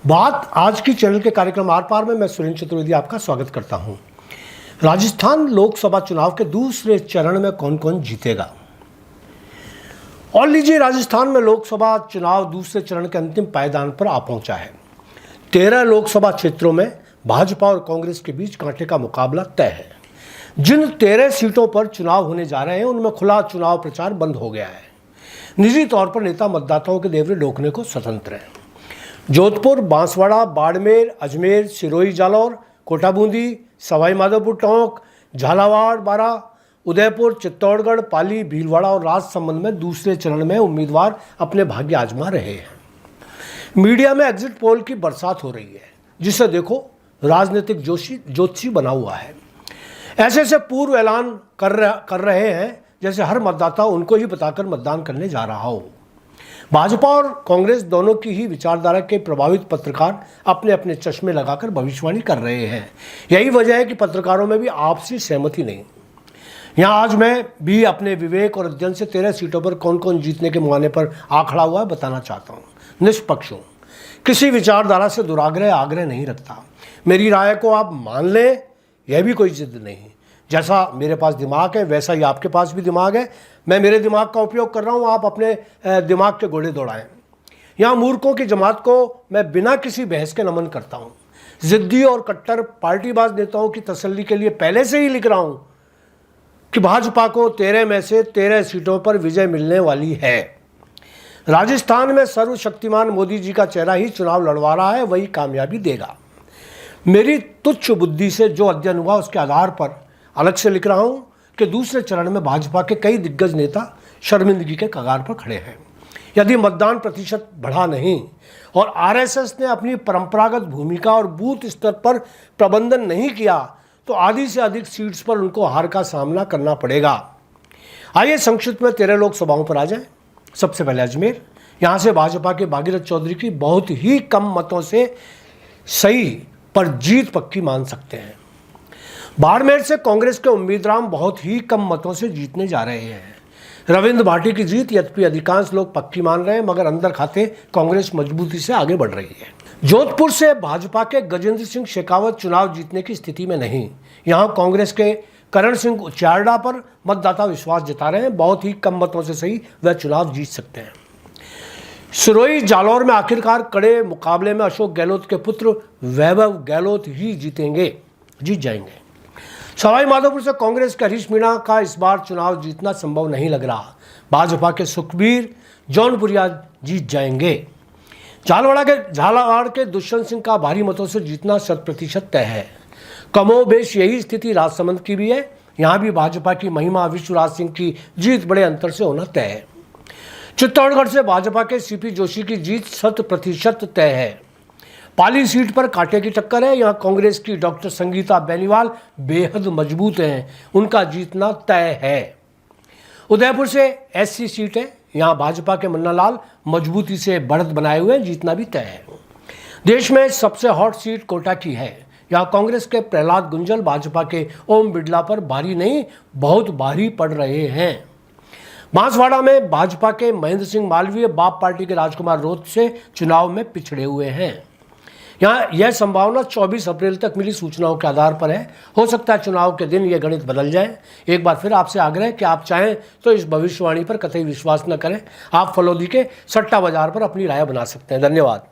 बात आज की चैनल के कार्यक्रम आर पार में मैं सुरेंद्र चतुर्वेदी आपका स्वागत करता हूं। राजस्थान लोकसभा चुनाव के दूसरे चरण में कौन कौन जीतेगा। और लीजिए, राजस्थान में लोकसभा चुनाव दूसरे चरण के अंतिम पायदान पर आ पहुंचा है। 13 लोकसभा क्षेत्रों में भाजपा और कांग्रेस के बीच कांटे का मुकाबला तय है। जिन 13 सीटों पर चुनाव होने जा रहे हैं उनमें खुला चुनाव प्रचार बंद हो गया है। निजी तौर पर नेता मतदाताओं के देवरे रोकने को स्वतंत्र हैं। जोधपुर, बांसवाड़ा, बाड़मेर, अजमेर, सिरोही, जालौर, कोटा बूंदी, सवाई माधोपुर टोंक, झालावाड़, बारा, उदयपुर, चित्तौड़गढ़, पाली, भीलवाड़ा और राजसमंद में दूसरे चरण में उम्मीदवार अपने भाग्य आजमा रहे हैं। मीडिया में एग्जिट पोल की बरसात हो रही है, जिसे देखो राजनीतिक ज्योतिषी बना हुआ है। ऐसे पूर्व ऐलान कर रहे हैं जैसे हर मतदाता उनको ही बताकर मतदान करने जा रहा हो। भाजपा और कांग्रेस दोनों की ही विचारधारा के प्रभावित पत्रकार अपने अपने चश्मे लगाकर भविष्यवाणी कर रहे हैं। यही वजह है कि पत्रकारों में भी आपसी सहमति नहीं। यहाँ आज मैं भी अपने विवेक और अध्ययन से 13 सीटों पर कौन कौन जीतने के मुहाने पर आ खड़ा हुआ है बताना चाहता हूँ। निष्पक्ष हूँ, किसी विचारधारा से दुराग्रह आग्रह नहीं रखता। मेरी राय को आप मान लें, यह भी कोई जिद नहीं। जैसा मेरे पास दिमाग है वैसा ही आपके पास भी दिमाग है। मैं मेरे दिमाग का उपयोग कर रहा हूँ, आप अपने दिमाग के घोड़े दौड़ाएं। यहाँ मूर्खों की जमात को मैं बिना किसी बहस के नमन करता हूँ। जिद्दी और कट्टर पार्टीबाज नेताओं की तसल्ली के लिए पहले से ही लिख रहा हूँ कि भाजपा को 13 में से 13 सीटों पर विजय मिलने वाली है। राजस्थान में सर्वशक्तिमान मोदी जी का चेहरा ही चुनाव लड़वा रहा है, वही कामयाबी देगा। मेरी तुच्छ बुद्धि से जो अध्ययन हुआ उसके आधार पर अलग से लिख रहा हूं कि दूसरे चरण में भाजपा के कई दिग्गज नेता शर्मिंदगी के कगार पर खड़े हैं। यदि मतदान प्रतिशत बढ़ा नहीं और आरएसएस ने अपनी परंपरागत भूमिका और बूथ स्तर पर प्रबंधन नहीं किया तो आधी से अधिक सीट्स पर उनको हार का सामना करना पड़ेगा। आइए संक्षिप्त में 13 लोकसभाओं पर आ जाएं। सबसे पहले अजमेर। यहाँ से भाजपा के भागीरथ चौधरी की बहुत ही कम मतों से सही पर जीत पक्की मान सकते हैं। बाड़मेर से कांग्रेस के उम्मीदवार बहुत ही कम मतों से जीतने जा रहे हैं। रविंद्र भाटी की जीत यद्यपि अधिकांश लोग पक्की मान रहे हैं, मगर अंदर खाते कांग्रेस मजबूती से आगे बढ़ रही है। जोधपुर से भाजपा के गजेंद्र सिंह शेखावत चुनाव जीतने की स्थिति में नहीं। यहां कांग्रेस के करण सिंह उचारडा पर मतदाता विश्वास जता रहे हैं। बहुत ही कम मतों से सही वह चुनाव जीत सकते हैं। सिरोही, जालौर में आखिरकार कड़े मुकाबले में अशोक गहलोत के पुत्र वैभव गहलोत ही जीत जाएंगे। सवाई माधोपुर से कांग्रेस के हरीश मीणा का इस बार चुनाव जीतना संभव नहीं लग रहा। भाजपा के सुखबीर जौनपुरिया जीत जाएंगे। झालावाड़ के दुष्यंत सिंह का भारी मतों से जीतना 100% तय है। कमोबेश यही स्थिति राजसमंद की भी है। यहाँ भी भाजपा की महिमा विश्वराज सिंह की जीत बड़े अंतर से होना तय है। चित्तौड़गढ़ से भाजपा के सीपी जोशी की जीत 100% तय है। पाली सीट पर कांटे की टक्कर है। यहाँ कांग्रेस की डॉक्टर संगीता बेनीवाल बेहद मजबूत हैं, उनका जीतना तय है। उदयपुर से एससी सीट है। यहाँ भाजपा के मन्ना लाल मजबूती से बढ़त बनाए हुए जीतना भी तय है। देश में सबसे हॉट सीट कोटा की है। यहाँ कांग्रेस के प्रहलाद गुंजल भाजपा के ओम बिड़ला पर भारी नहीं बहुत भारी पड़ रहे हैं। बांसवाड़ा में भाजपा के महेंद्र सिंह मालवीय बाप पार्टी के राजकुमार रोत से चुनाव में पिछड़े हुए हैं। यहाँ यह संभावना 24 अप्रैल तक मिली सूचनाओं के आधार पर है। हो सकता है चुनाव के दिन यह गणित बदल जाए। एक बार फिर आपसे आग्रह कि आप चाहें तो इस भविष्यवाणी पर कतई विश्वास न करें। आप फलोदी के सट्टा बाजार पर अपनी राय बना सकते हैं। धन्यवाद।